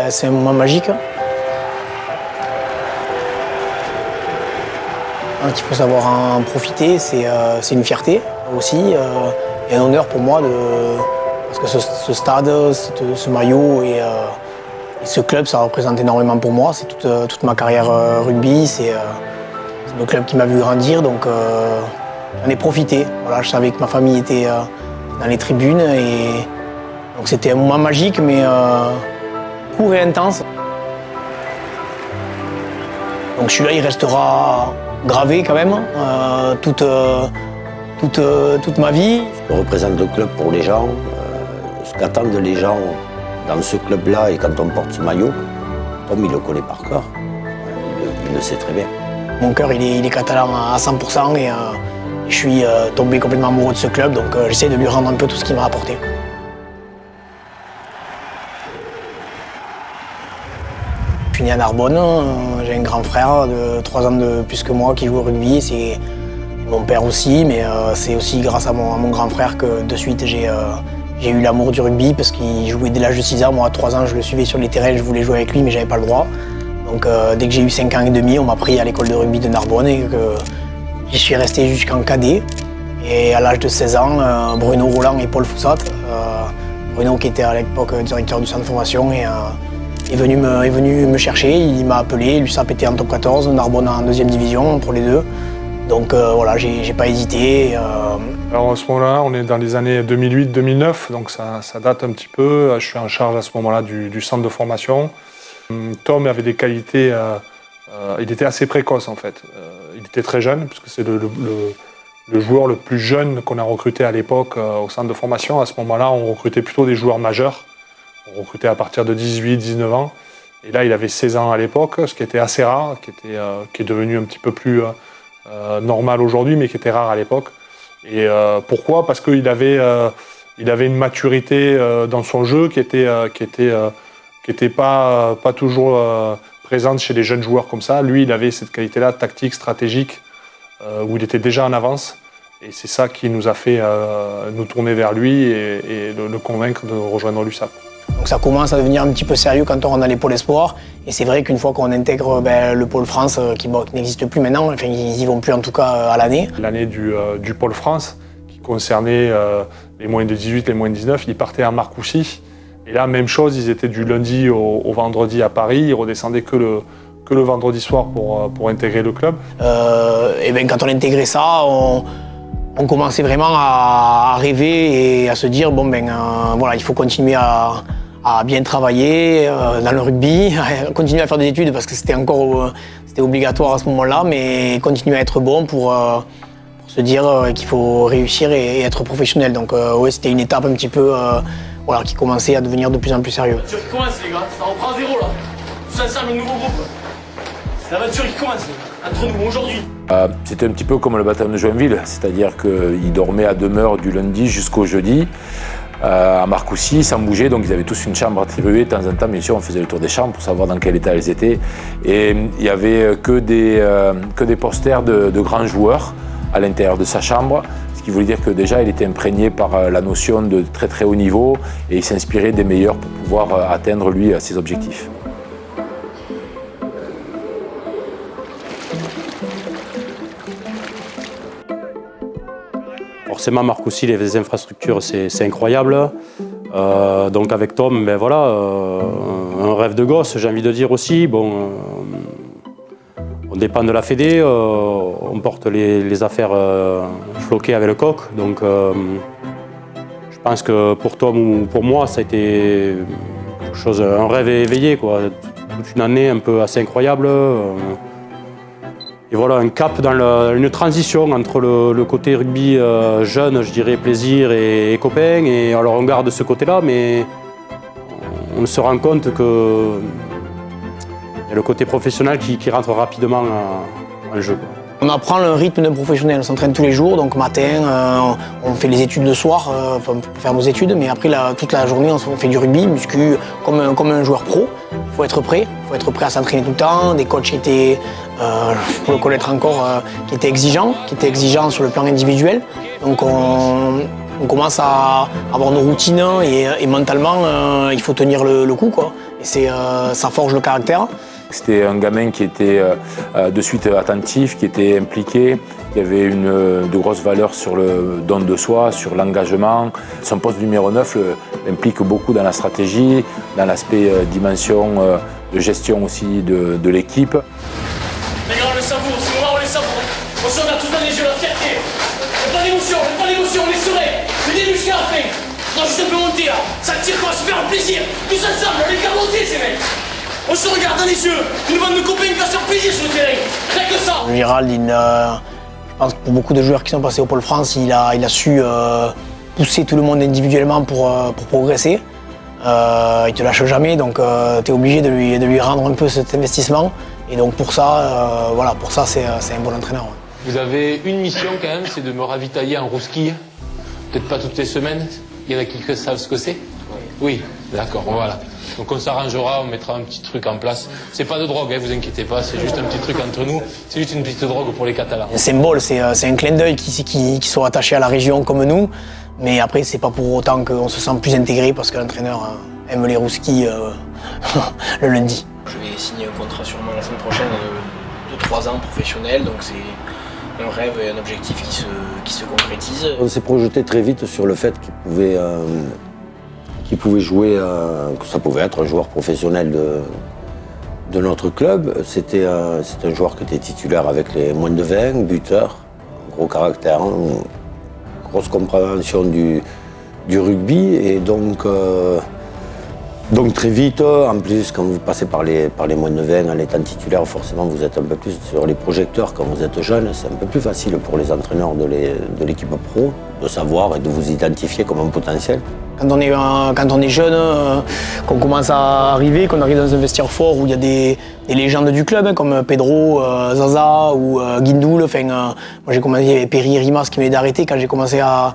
C'est un moment magique. Il faut savoir en profiter, c'est une fierté aussi et un honneur pour moi parce que ce stade, ce maillot et ce club, ça représente énormément pour moi. C'est toute ma carrière rugby, c'est le club qui m'a vu grandir, donc j'en ai profité. Voilà, je savais que ma famille était dans les tribunes et donc c'était un moment magique mais court et intense. Donc celui-là, il restera gravé quand même toute ma vie. Je représente le club pour les gens, ce qu'attendent les gens dans ce club-là et quand on porte ce maillot. Tom, il le connaît par cœur, il le sait très bien. Mon cœur, il est catalan à 100% et je suis tombé complètement amoureux de ce club, donc j'essaie de lui rendre un peu tout ce qu'il m'a apporté. Je suis né à Narbonne, j'ai un grand frère de 3 ans de plus que moi qui joue au rugby, c'est mon père aussi, mais c'est aussi grâce à mon grand frère que de suite j'ai eu l'amour du rugby parce qu'il jouait dès l'âge de 6 ans. Moi à 3 ans je le suivais sur les terrains, je voulais jouer avec lui mais j'avais pas le droit. Donc dès que j'ai eu 5 ans et demi, on m'a pris à l'école de rugby de Narbonne et que j'y suis resté jusqu'en cadet. Et à l'âge de 16 ans, Bruno Roland et Paul Foussat, Bruno qui était à l'époque directeur du centre de formation est venu me chercher, il m'a appelé, l'USAP était en top 14, Narbonne en 2e division pour les deux. Donc voilà, j'ai pas hésité. Alors à ce moment-là, on est dans les années 2008-2009, donc ça date un petit peu. Je suis en charge à ce moment-là du centre de formation. Tom avait des qualités, il était assez précoce en fait. Il était très jeune, puisque c'est le joueur le plus jeune qu'on a recruté à l'époque au centre de formation. À ce moment-là, on recrutait plutôt des joueurs majeurs. On recrutait à partir de 18-19 ans. Et là, il avait 16 ans à l'époque, ce qui était assez rare, qui est devenu un petit peu plus normal aujourd'hui, mais qui était rare à l'époque. Et pourquoi ? Parce qu'il avait une maturité dans son jeu qui était pas toujours présente chez les jeunes joueurs comme ça. Lui, il avait cette qualité-là, tactique, stratégique, où il était déjà en avance. Et c'est ça qui nous a fait nous tourner vers lui et le convaincre de rejoindre l'USAP. Donc ça commence à devenir un petit peu sérieux quand on rentre dans les pôles espoirs. Et c'est vrai qu'une fois qu'on intègre le pôle France, qui n'existe plus maintenant, enfin ils y vont plus en tout cas à l'année. L'année du pôle France, qui concernait les moins de 18, les moins de 19, ils partaient à Marcoussis. Et là, même chose, ils étaient du lundi au vendredi à Paris, ils redescendaient que le vendredi soir pour intégrer le club. Et bien quand on intégrait ça, on commençait vraiment à rêver et à se dire voilà, il faut continuer à bien travailler dans le rugby, à continuer à faire des études parce que c'était obligatoire à ce moment-là, mais continuer à être bon pour se dire qu'il faut réussir et être professionnel. Donc ouais, c'était une étape un petit peu voilà, qui commençait à devenir de plus en plus sérieux. L'aventure qui commence les gars, ça reprend à zéro là. Tous ensemble, le nouveau groupe. C'est l'aventure qui commence entre nous aujourd'hui. C'était un petit peu comme le baptême de Joinville, c'est-à-dire qu'il dormait à demeure du lundi jusqu'au jeudi à Marcoussis, sans bouger, donc ils avaient tous une chambre attribuée. De temps en temps, bien sûr, on faisait le tour des chambres pour savoir dans quel état elles étaient. Et il n'y avait que des posters de grands joueurs à l'intérieur de sa chambre, ce qui voulait dire que déjà il était imprégné par la notion de très très haut niveau et il s'inspirait des meilleurs pour pouvoir atteindre lui ses objectifs. Forcément, Marcoussis, les infrastructures, c'est incroyable. Donc avec Tom, ben voilà, un rêve de gosse, j'ai envie de dire aussi. Bon, on dépend de la Fédé, on porte les affaires floquées avec le coq. Donc je pense que pour Tom ou pour moi, ça a été quelque chose, un rêve éveillé, quoi. Toute une année un peu assez incroyable. Et voilà, un cap dans une transition entre le côté rugby jeune, je dirais plaisir et copain. Et alors on garde ce côté-là, mais on se rend compte que y a le côté professionnel qui rentre rapidement en jeu. On apprend le rythme d'un professionnel, on s'entraîne tous les jours, donc matin, on fait les études le soir, pour faire nos études, mais après toute la journée on fait du rugby, muscu, comme un joueur pro. Il faut être prêt à s'entraîner tout le temps. Des coachs étaient, pour le connaître encore, qui étaient exigeants sur le plan individuel. Donc on commence à avoir nos routines et mentalement il faut tenir le coup, quoi. Et Et ça forge le caractère. C'était un gamin qui était de suite attentif, qui était impliqué, qui avait de grosses valeurs sur le don de soi, sur l'engagement. Son poste numéro 9 implique beaucoup dans la stratégie, dans l'aspect dimension de gestion aussi de l'équipe. Les gars, on le savoure, ce moment on les savoure. On se regarde tous dans les yeux, la fierté. Pas d'émotion, on est serein. Le début jusqu'à la fin. Non, juste un peu monter là. Ça tire quoi, se faire un plaisir. Tous ensemble, on est carbossés ces mecs. On se regarde dans les yeux. Une bande de copains qui va se faire plaisir sur le terrain. Rien que ça. Gérald, je pense que pour beaucoup de joueurs qui sont passés au Pôle France, il a su pousser tout le monde individuellement pour progresser. Il te lâche jamais, donc tu es obligé de lui rendre un peu cet investissement. Et donc pour ça, c'est un bon entraîneur. Ouais. Vous avez une mission quand même, c'est de me ravitailler en rouski. Peut-être pas toutes les semaines. Il y en a qui savent ce que c'est. Oui, d'accord, voilà. Donc on s'arrangera, on mettra un petit truc en place. C'est pas de drogue, hein, vous inquiétez pas, c'est juste un petit truc entre nous. C'est juste une petite drogue pour les Catalans. Un symbole, c'est un clin d'œil qui soit attaché à la région comme nous. Mais après, c'est pas pour autant qu'on se sent plus intégré parce que l'entraîneur aime les rouskis le lundi. Je vais signer un contrat sûrement la semaine prochaine de 3 ans professionnel, donc c'est un rêve et un objectif qui se concrétise. On s'est projeté très vite sur le fait qu'il pouvait jouer, que ça pouvait être un joueur professionnel de notre club. C'était un joueur qui était titulaire avec les moins de 20, buteur, gros caractère, grosse compréhension du rugby et donc très vite, en plus, quand vous passez par les moins de 20 en étant titulaire, forcément vous êtes un peu plus sur les projecteurs quand vous êtes jeune. C'est un peu plus facile pour les entraîneurs de l'équipe pro de savoir et de vous identifier comme un potentiel. Quand on est jeune, qu'on commence à arriver, qu'on arrive dans un vestiaire fort où il y a des légendes du club, hein, comme Pedro, Zaza ou Guindoul. Moi j'ai commencé, il y avait Perry et Rimas qui m'aidaient d'arrêter quand j'ai commencé à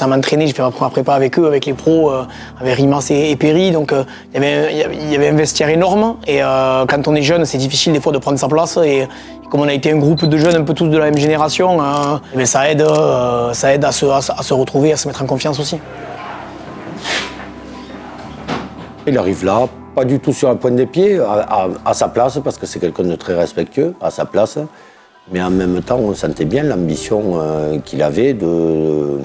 m'entraîner. J'ai fait ma première prépa avec eux, avec les pros, avec Rimas et Perry. Donc il y avait un vestiaire énorme. Et quand on est jeune, c'est difficile des fois de prendre sa place. Et comme on a été un groupe de jeunes un peu tous de la même génération, ça aide à se retrouver, à se mettre en confiance aussi. Il arrive là, pas du tout sur la pointe des pieds, à sa place, parce que c'est quelqu'un de très respectueux, à sa place. Mais en même temps, on sentait bien l'ambition qu'il avait de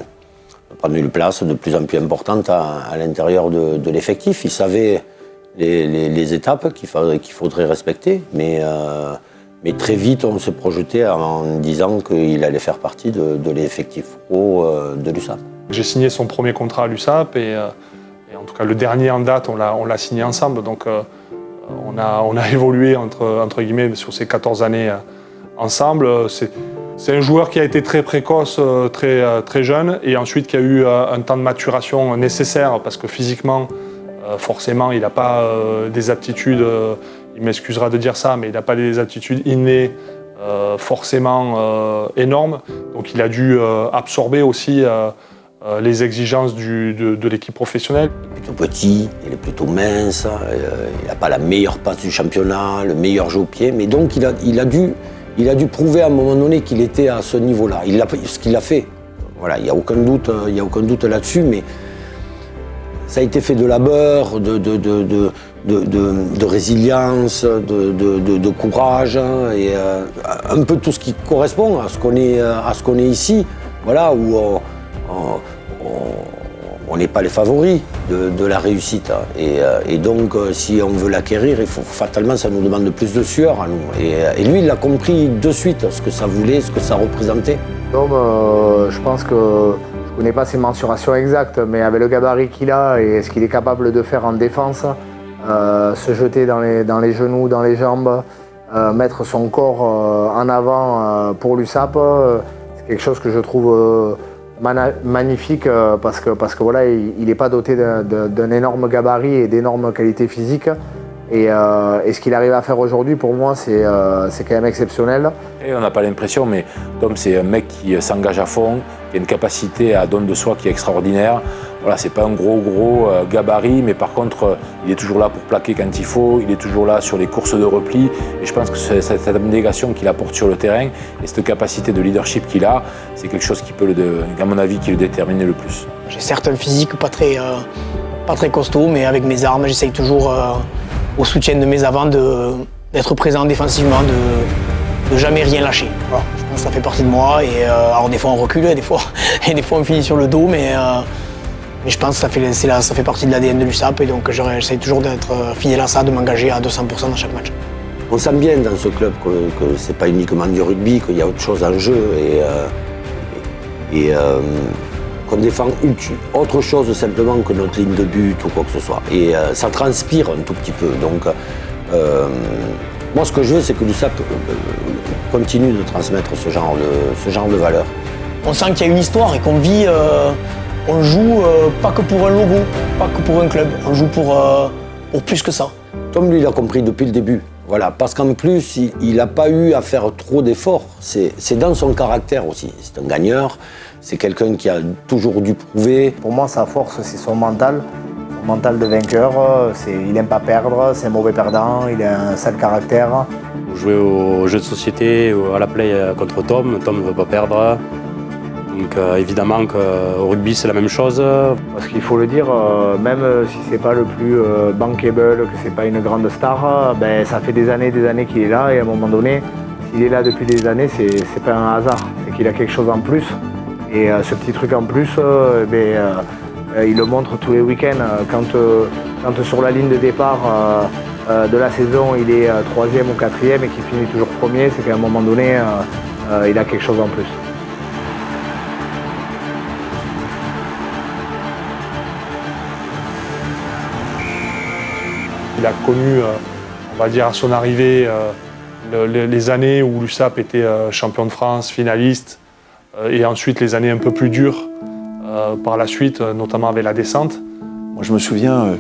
prendre une place de plus en plus importante à l'intérieur de l'effectif. Il savait les étapes qu'il faudrait respecter, mais très vite, on se projetait en disant qu'il allait faire partie de l'effectif pro de l'USAP. J'ai signé son premier contrat à l'USAP et en tout cas le dernier en date, on l'a signé ensemble. Donc on a évolué entre guillemets sur ces 14 années ensemble. C'est un joueur qui a été très précoce, très jeune, et ensuite qui a eu un temps de maturation nécessaire parce que physiquement, forcément, il n'a pas des aptitudes, il m'excusera de dire ça, mais il n'a pas des aptitudes innées forcément énormes. Donc il a dû absorber aussi les exigences de l'équipe professionnelle. Il est plutôt petit, il est plutôt mince, il n'a pas la meilleure passe du championnat, le meilleur jeu au pied, mais donc il a dû prouver à un moment donné qu'il était à ce niveau-là. Ce qu'il a fait, voilà, il n'y a aucun doute là-dessus, mais ça a été fait de labeur, de résilience, de courage, hein, et un peu tout ce qui correspond à ce qu'on est ici, voilà, où on n'est pas les favoris de la réussite. Et donc, si on veut l'acquérir, fatalement, ça nous demande plus de sueur à nous. Et lui, il a compris de suite ce que ça voulait, ce que ça représentait. Donc, je pense que je ne connais pas ses mensurations exactes, mais avec le gabarit qu'il a et ce qu'il est capable de faire en défense, se jeter dans les genoux, dans les jambes, mettre son corps en avant pour l'USAP, c'est quelque chose que je trouve magnifique parce que voilà, il n'est pas doté d'un énorme gabarit et d'énormes qualités physiques. Et ce qu'il arrive à faire aujourd'hui, pour moi, c'est quand même exceptionnel. Et on n'a pas l'impression, mais Tom, c'est un mec qui s'engage à fond, qui a une capacité à don de soi qui est extraordinaire. Voilà, c'est pas un gros gabarit, mais par contre, il est toujours là pour plaquer quand il faut, il est toujours là sur les courses de repli. Et je pense que cette abnégation qu'il apporte sur le terrain et cette capacité de leadership qu'il a, c'est quelque chose qui peut, à mon avis, qui le déterminer le plus. J'ai certes un physique pas pas très costaud, mais avec mes armes, j'essaye toujours, au soutien de mes avants, d'être présent défensivement, de jamais rien lâcher. Voilà. Je pense que ça fait partie de moi. Et, alors des fois on recule, et des fois on finit sur le dos, mais je pense que ça fait partie de l'ADN de l'USAP, et donc j'essaie toujours d'être fidèle à ça, de m'engager à 200% dans chaque match. On sent bien dans ce club que c'est pas uniquement du rugby, qu'il y a autre chose en jeu et qu'on défend autre chose simplement que notre ligne de but ou quoi que ce soit. Et ça transpire un tout petit peu. Donc moi ce que je veux, c'est que l'USAP continue de transmettre ce genre de valeurs. On sent qu'il y a une histoire et qu'on vit, on joue pas que pour un logo, pas que pour un club, on joue pour plus que ça. Tom, lui, il a compris depuis le début. Voilà, parce qu'en plus, il n'a pas eu à faire trop d'efforts. C'est dans son caractère aussi. C'est un gagneur, c'est quelqu'un qui a toujours dû prouver. Pour moi, sa force, c'est son mental de vainqueur. Il n'aime pas perdre, c'est un mauvais perdant, il a un sale caractère. Vous jouez au jeu de société, à la play contre Tom ne veut pas perdre. Donc évidemment qu'au rugby c'est la même chose. Parce qu'il faut le dire, même si c'est pas le plus bankable, que c'est pas une grande star, ça fait des années qu'il est là, et à un moment donné, s'il est là depuis des années, c'est pas un hasard, c'est qu'il a quelque chose en plus. Et ce petit truc en plus, il le montre tous les week-ends. Quand sur la ligne de départ de la saison, il est 3e ou 4e et qu'il finit toujours premier, c'est qu'à un moment donné, il a quelque chose en plus. Il a connu, on va dire à son arrivée, les années où l'USAP était champion de France, finaliste, et ensuite les années un peu plus dures par la suite, notamment avec la descente. Moi, je me souviens,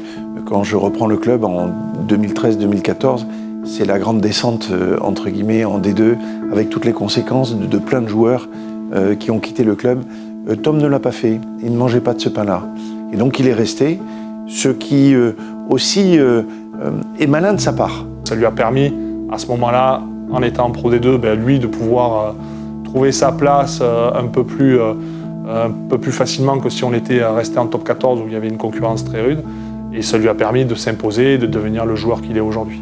quand je reprends le club en 2013-2014, c'est la grande descente, entre guillemets, en D2, avec toutes les conséquences de plein de joueurs qui ont quitté le club. Tom ne l'a pas fait, il ne mangeait pas de ce pain-là. Et donc il est resté, ce qui aussi est malin de sa part. Ça lui a permis, à ce moment-là, en étant en Pro D2, lui de pouvoir trouver sa place un peu plus facilement que si on était resté en top 14 où il y avait une concurrence très rude. Et ça lui a permis de s'imposer et de devenir le joueur qu'il est aujourd'hui.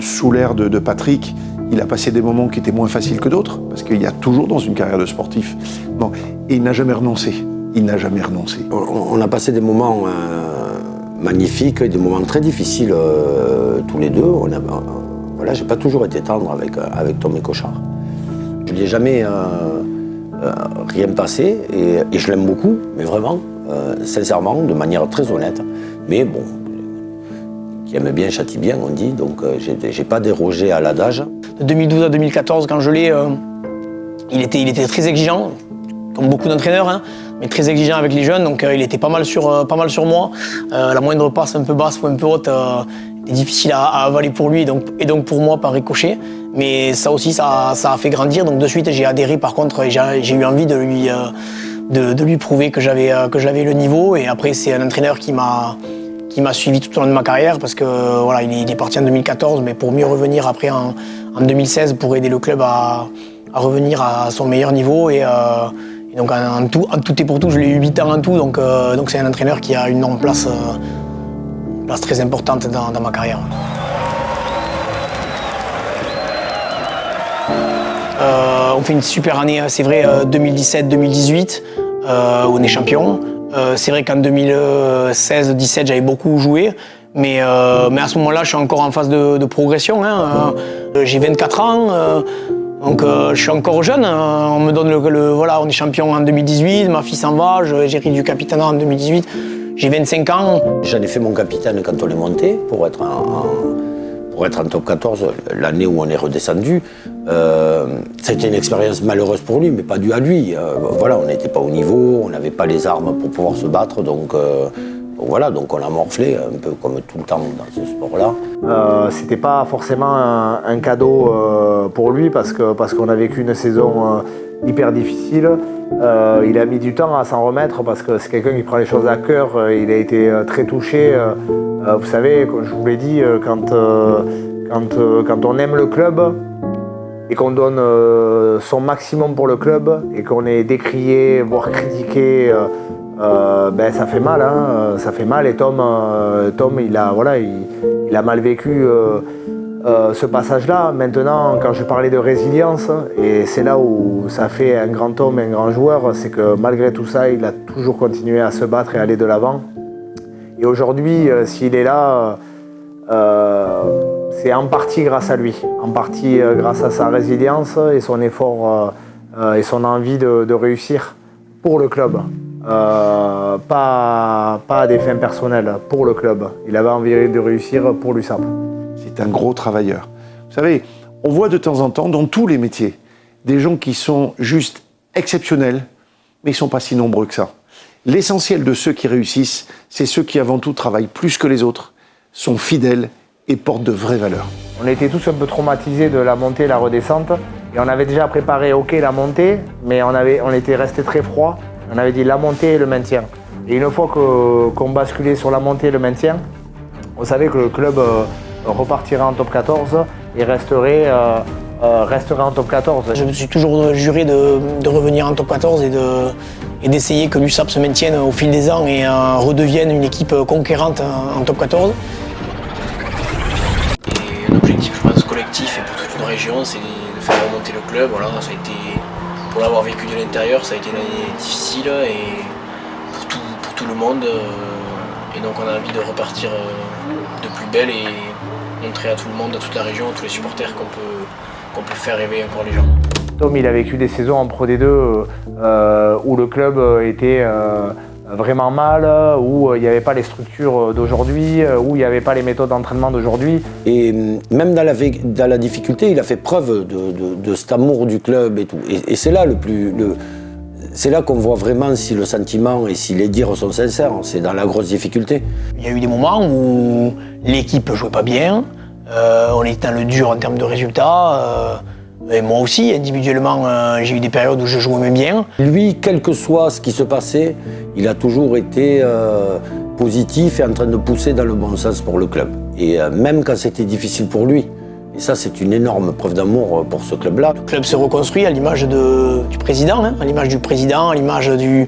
Sous l'ère de Patrick, il a passé des moments qui étaient moins faciles que d'autres, parce qu'il y a toujours dans une carrière de sportif. Bon, et il n'a jamais renoncé. Il n'a jamais renoncé. On a passé des moments magnifiques et des moments très difficiles tous les deux. Voilà, j'ai pas toujours été tendre avec Tom et Cochard. Je lui ai jamais rien passé et je l'aime beaucoup, mais vraiment, sincèrement, de manière très honnête. Mais bon, qui aime bien châtie bien, on dit, donc j'ai pas dérogé à l'adage. De 2012 à 2014, quand je l'ai, il était très exigeant, comme beaucoup d'entraîneurs, hein, mais très exigeant avec les jeunes, donc il était pas mal sur moi. La moindre passe un peu basse ou un peu haute était difficile à avaler pour lui et donc pour moi par ricochet. Mais ça aussi, ça a fait grandir, donc de suite j'ai adhéré par contre, et j'ai eu envie de lui prouver que j'avais le niveau. Et après c'est un entraîneur qui m'a suivi tout au long de ma carrière, parce que voilà, il est parti en 2014, mais pour mieux revenir après en 2016 pour aider le club à revenir à son meilleur niveau. Et donc en tout et pour tout, je l'ai eu 8 ans en tout, donc c'est un entraîneur qui a une place très importante dans ma carrière. On fait une super année, c'est vrai, 2017-2018, on est champion. C'est vrai qu'en 2016-17, j'avais beaucoup joué, mais à ce moment-là, je suis encore en phase de progression. Hein. J'ai 24 ans, donc je suis encore jeune. On me donne voilà, on est champion en 2018, ma fille s'en va, j'ai ri du capitana en 2018. J'ai 25 ans. J'en ai fait mon capitaine quand on est monté pour être en top 14 l'année où on est redescendu. Ça a été une expérience malheureuse pour lui, mais pas due à lui. Voilà, on n'était pas au niveau, on n'avait pas les armes pour pouvoir se battre, donc voilà, donc on a morflé un peu comme tout le temps dans ce sport-là. C'était pas forcément un cadeau pour lui parce qu'on a vécu une saison hyper difficile. Il a mis du temps à s'en remettre parce que c'est quelqu'un qui prend les choses à cœur. Il a été très touché. Vous savez, comme je vous l'ai dit, quand on aime le club, et qu'on donne son maximum pour le club et qu'on est décrié, voire critiqué, ça fait mal, hein, ça fait mal. Et Tom il a mal vécu ce passage-là. Maintenant, quand je parlais de résilience, et c'est là où ça fait un grand homme et un grand joueur, c'est que malgré tout ça, il a toujours continué à se battre et à aller de l'avant. Et aujourd'hui, s'il est là, c'est en partie grâce à lui, en partie grâce à sa résilience et son effort et son envie de réussir pour le club. Pas à des fins personnelles, pour le club. Il avait envie de réussir pour l'USAP. C'est un gros travailleur. Vous savez, on voit de temps en temps, dans tous les métiers, des gens qui sont juste exceptionnels, mais ils ne sont pas si nombreux que ça. L'essentiel de ceux qui réussissent, c'est ceux qui avant tout travaillent plus que les autres, sont fidèles et portent de vraies valeurs. On était tous un peu traumatisés de la montée et la redescente, et on avait déjà préparé la montée, mais on était resté très froid. On avait dit la montée et le maintien. Et une fois qu'on basculait sur la montée et le maintien, on savait que le club repartirait en top 14 et resterait en top 14. Je me suis toujours juré de revenir en top 14 et d'essayer que l'USAP se maintienne au fil des ans et redevienne une équipe conquérante en top 14. Et un objectif, je pense, collectif et pour toute une région, c'est de faire remonter le club. Voilà, ça a été, pour l'avoir vécu de l'intérieur, ça a été une année difficile et pour tout le monde. Et donc on a envie de repartir de plus belle et montrer à tout le monde, à toute la région, à tous les supporters qu'on peut faire rêver encore les gens. Tom, il a vécu des saisons en Pro D2 où le club était vraiment mal, où il n'y avait pas les structures d'aujourd'hui, où il n'y avait pas les méthodes d'entraînement d'aujourd'hui. Et même dans la difficulté, il a fait preuve de cet amour du club et tout. Et c'est là c'est là qu'on voit vraiment si le sentiment et si les dires sont sincères, c'est dans la grosse difficulté. Il y a eu des moments où l'équipe ne jouait pas bien, on était dans le dur en termes de résultats, et moi aussi, individuellement, j'ai eu des périodes où je jouais même bien. Lui, quel que soit ce qui se passait, il a toujours été positif et en train de pousser dans le bon sens pour le club. Et même quand c'était difficile pour lui. Et ça, c'est une énorme preuve d'amour pour ce club-là. Le club se reconstruit à l'image du président, à l'image du président, à l'image de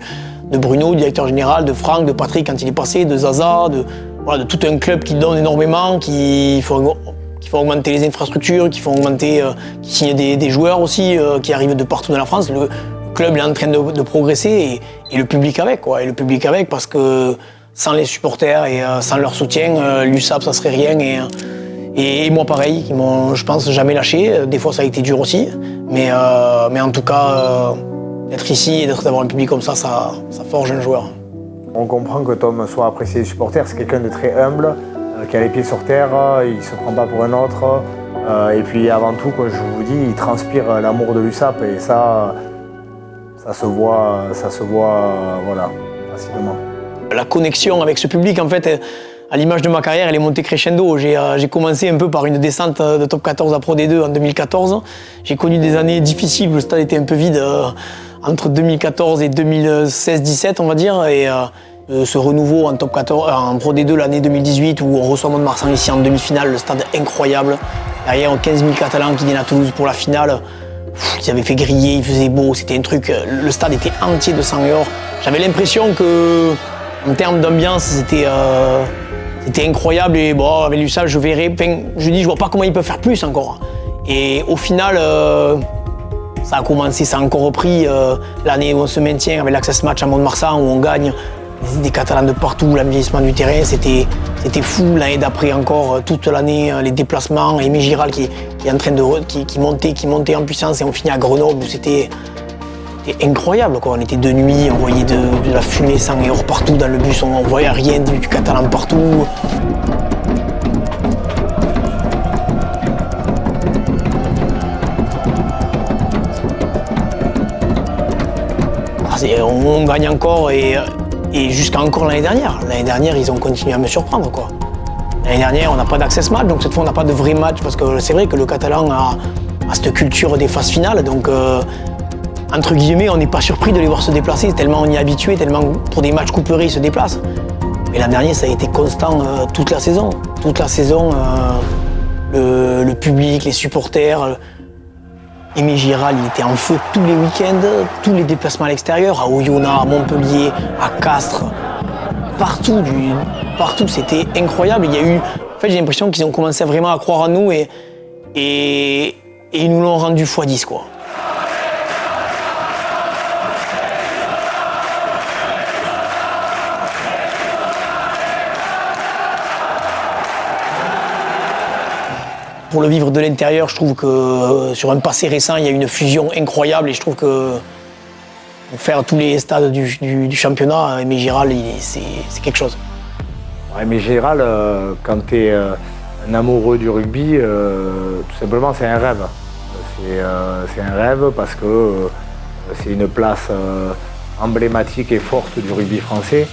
Bruno, directeur général, de Franck, de Patrick quand il est passé, de Zaza, de tout un club qui donne énormément, qui font augmenter les infrastructures, qui signent des joueurs aussi, qui arrivent de partout dans la France. Le club est en train de progresser et le public avec, quoi. Et le public avec parce que sans les supporters et sans leur soutien, l'USAP ça serait rien. Et moi pareil, ils m'ont, je pense, jamais lâché. Des fois ça a été dur aussi, mais en tout cas, d'être ici et d'avoir un public comme ça forge un joueur. On comprend que Tom soit apprécié des supporters, c'est quelqu'un de très humble, qui a les pieds sur terre, il ne se prend pas pour un autre. Et puis avant tout, comme je vous dis, il transpire l'amour de l'USAP et ça se voit voilà, facilement. La connexion avec ce public, en fait, à l'image de ma carrière, elle est montée crescendo. J'ai commencé un peu par une descente de top 14 à Pro D2 en 2014. J'ai connu des années difficiles où le stade était un peu vide entre 2014 et 2016-17, on va dire. Et ce renouveau en top 14, en Pro D2 l'année 2018 où on reçoit Mont-de-Marsan ici en demi-finale, le stade incroyable. Derrière, 15 000 Catalans qui viennent à Toulouse pour la finale. Ils avaient fait griller, il faisait beau, c'était un truc. Le stade était entier de sang et or. J'avais l'impression que, en termes d'ambiance, c'était incroyable. Et bon, avec l'USAP, je vois pas comment ils peuvent faire plus encore. Et au final, ça a commencé, ça a encore repris l'année où on se maintient avec l'Access Match à Mont-de-Marsan où on gagne. Des Catalans de partout, l'envieillissement du terrain, c'était fou. L'année d'après encore, toute l'année, les déplacements, Aimé Giral qui est en train qui montait en puissance et on finit à Grenoble où c'était incroyable, quoi. On était de nuit, on voyait de la fumée sang et or partout dans le bus, on voyait rien, du catalan partout. On gagne encore et jusqu'à encore l'année dernière. L'année dernière, ils ont continué à me surprendre, quoi. L'année dernière, on n'a pas d'access match, donc cette fois, on n'a pas de vrai match, parce que c'est vrai que le Catalan a cette culture des phases finales, donc entre guillemets, on n'est pas surpris de les voir se déplacer, tellement on y est habitué, tellement pour des matchs couperés, ils se déplacent. Mais l'an dernier, ça a été constant toute la saison. Toute la saison, le public, les supporters, Aimé Giral, il était en feu tous les week-ends, tous les déplacements à l'extérieur, à Oyonnax, à Montpellier, à Castres, partout, c'était incroyable. Il y a eu, en fait, j'ai l'impression qu'ils ont commencé vraiment à croire en nous et ils nous l'ont rendu x10, quoi. Pour le vivre de l'intérieur, je trouve que sur un passé récent, il y a une fusion incroyable et je trouve que pour faire tous les stades du championnat, Aimé Giral, c'est quelque chose. Aimé Giral, quand tu es un amoureux du rugby, tout simplement c'est un rêve. C'est un rêve parce que c'est une place emblématique et forte du rugby français.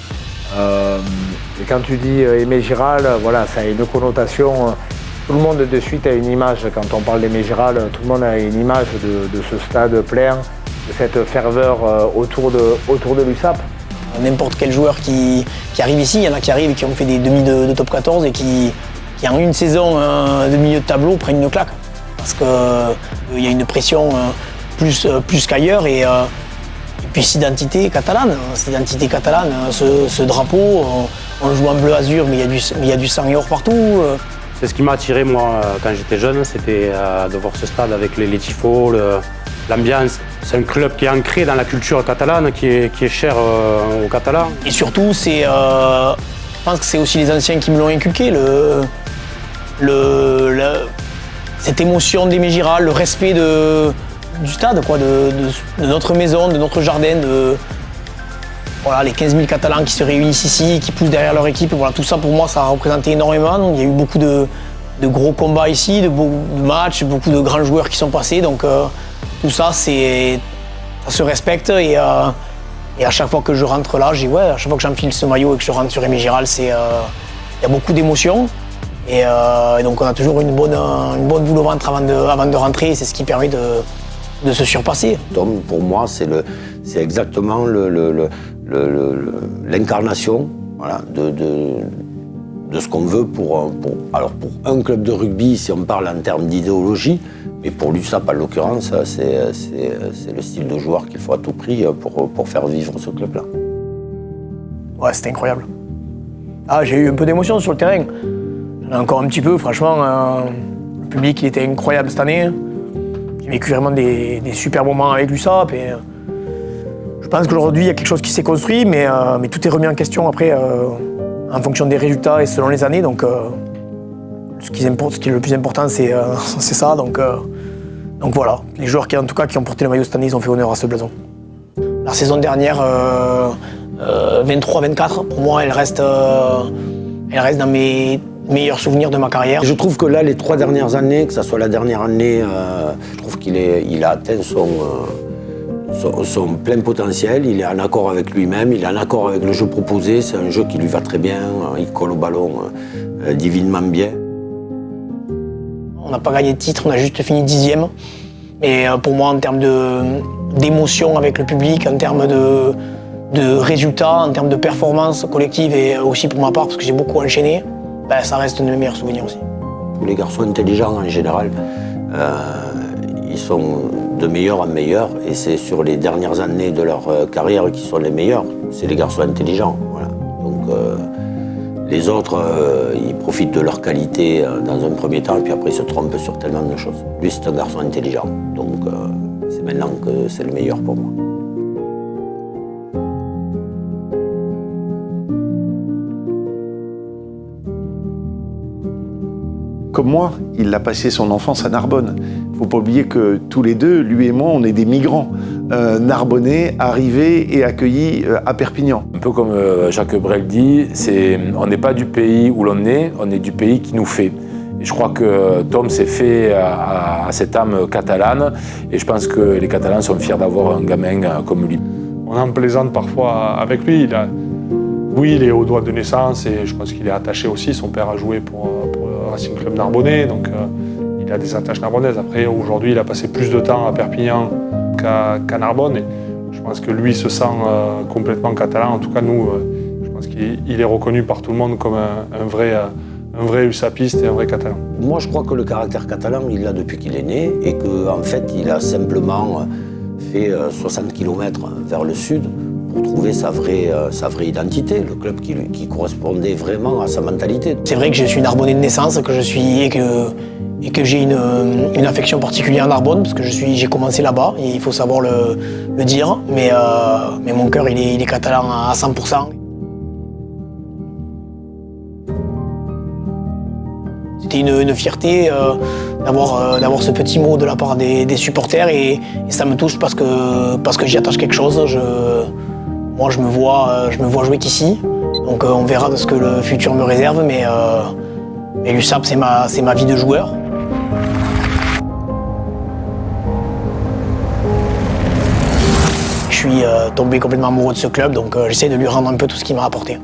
Et quand tu dis Aimé Giral, voilà, ça a une connotation. Tout le monde de suite a une image, quand on parle d'Aimé Giral, tout le monde a une image de ce stade plein, de cette ferveur autour de l'USAP. N'importe quel joueur qui arrive ici, il y en a qui arrivent et qui ont fait des demi de top 14 et qui en une saison de milieu de tableau prennent une claque. Parce qu'il y a une pression plus qu'ailleurs et puis cette identité catalane, ce drapeau, on le joue en bleu-azur mais il y a du sang et or partout. C'est ce qui m'a attiré moi quand j'étais jeune, c'était de voir ce stade avec les tifos, l'ambiance. C'est un club qui est ancré dans la culture catalane, qui est cher aux Catalans. Et surtout, je pense que c'est aussi les anciens qui me l'ont inculqué, cette émotion d'Aimé Giral, le respect du stade, quoi, de notre maison, de notre jardin, voilà, les 15 000 Catalans qui se réunissent ici, qui poussent derrière leur équipe. Voilà, tout ça, pour moi, ça a représenté énormément. Il y a eu beaucoup de gros combats ici, de matchs, beaucoup de grands joueurs qui sont passés. Donc tout ça, ça se respecte. Et à chaque fois que je rentre là, à chaque fois que j'enfile ce maillot et que je rentre sur Aimé Giral, il y a beaucoup d'émotions. Et donc on a toujours une bonne boule au ventre avant de rentrer. C'est ce qui permet de se surpasser. Tom, pour moi, c'est exactement l'incarnation, voilà, de ce qu'on veut pour un club de rugby, si on parle en termes d'idéologie, mais pour l'USAP en l'occurrence, c'est le style de joueur qu'il faut à tout prix pour faire vivre ce club-là. Ouais, c'était incroyable. J'ai eu un peu d'émotion sur le terrain. J'en ai encore un petit peu, franchement. Le public il était incroyable cette année. J'ai vécu vraiment des super moments avec l'USAP. Et je pense qu'aujourd'hui, il y a quelque chose qui s'est construit, mais tout est remis en question après, en fonction des résultats et selon les années. Donc, ce qui est le plus important, c'est ça. Donc voilà, les joueurs qui ont porté le maillot cette année, ils ont fait honneur à ce blason. La saison dernière, 23-24, pour moi, elle reste dans mes meilleurs souvenirs de ma carrière. Je trouve que là, les 3 dernières années, que ce soit la dernière année, je trouve qu'il a atteint son plein potentiel, il est en accord avec lui-même, il est en accord avec le jeu proposé, c'est un jeu qui lui va très bien, il colle au ballon divinement bien. On n'a pas gagné de titre, on a juste fini 10e. Mais pour moi, en termes d'émotion avec le public, en termes de résultats, en termes de performance collective et aussi pour ma part, parce que j'ai beaucoup enchaîné, ça reste un de mes meilleurs souvenirs aussi. Les garçons intelligents en général, ils sont de meilleurs en meilleurs et c'est sur les dernières années de leur carrière qu'ils sont les meilleurs. C'est les garçons intelligents. Voilà. Donc les autres, ils profitent de leur qualité dans un premier temps et puis après ils se trompent sur tellement de choses. Lui, c'est un garçon intelligent. Donc c'est maintenant que c'est le meilleur pour moi. Comme moi, il a passé son enfance à Narbonne. Il ne faut pas oublier que tous les deux, lui et moi, on est des migrants narbonnais, arrivés et accueillis à Perpignan. Un peu comme Jacques Brel dit, on n'est pas du pays où l'on est, on est du pays qui nous fait. Et je crois que Tom s'est fait à cette âme catalane et je pense que les Catalans sont fiers d'avoir un gamin comme lui. On en plaisante parfois avec lui. Oui, il est au doigt de naissance et je pense qu'il est attaché aussi. Son père a joué pour le Racing Club Narbonnais, donc il a des attaches narbonnaises. Après, aujourd'hui, il a passé plus de temps à Perpignan qu'à Narbonne. Et je pense que lui se sent complètement catalan. En tout cas, nous, je pense qu'il est reconnu par tout le monde comme un un vrai USAPiste et un vrai Catalan. Moi, je crois que le caractère catalan, il l'a depuis qu'il est né et qu'en fait, il a simplement fait 60 km vers le sud pour trouver sa vraie identité, le club qui correspondait vraiment à sa mentalité. C'est vrai que je suis Narbonnais de naissance, que je suis et que j'ai une affection particulière à Narbonne parce que j'ai commencé là-bas et il faut savoir le dire, mais mon cœur il est catalan à 100%. C'était une fierté d'avoir ce petit mot de la part des supporters et ça me touche parce que j'y attache quelque chose. Moi je me vois jouer qu'ici, donc on verra de ce que le futur me réserve, mais l'USAP c'est ma vie de joueur. Je suis tombé complètement amoureux de ce club, donc j'essaie de lui rendre un peu tout ce qu'il m'a apporté.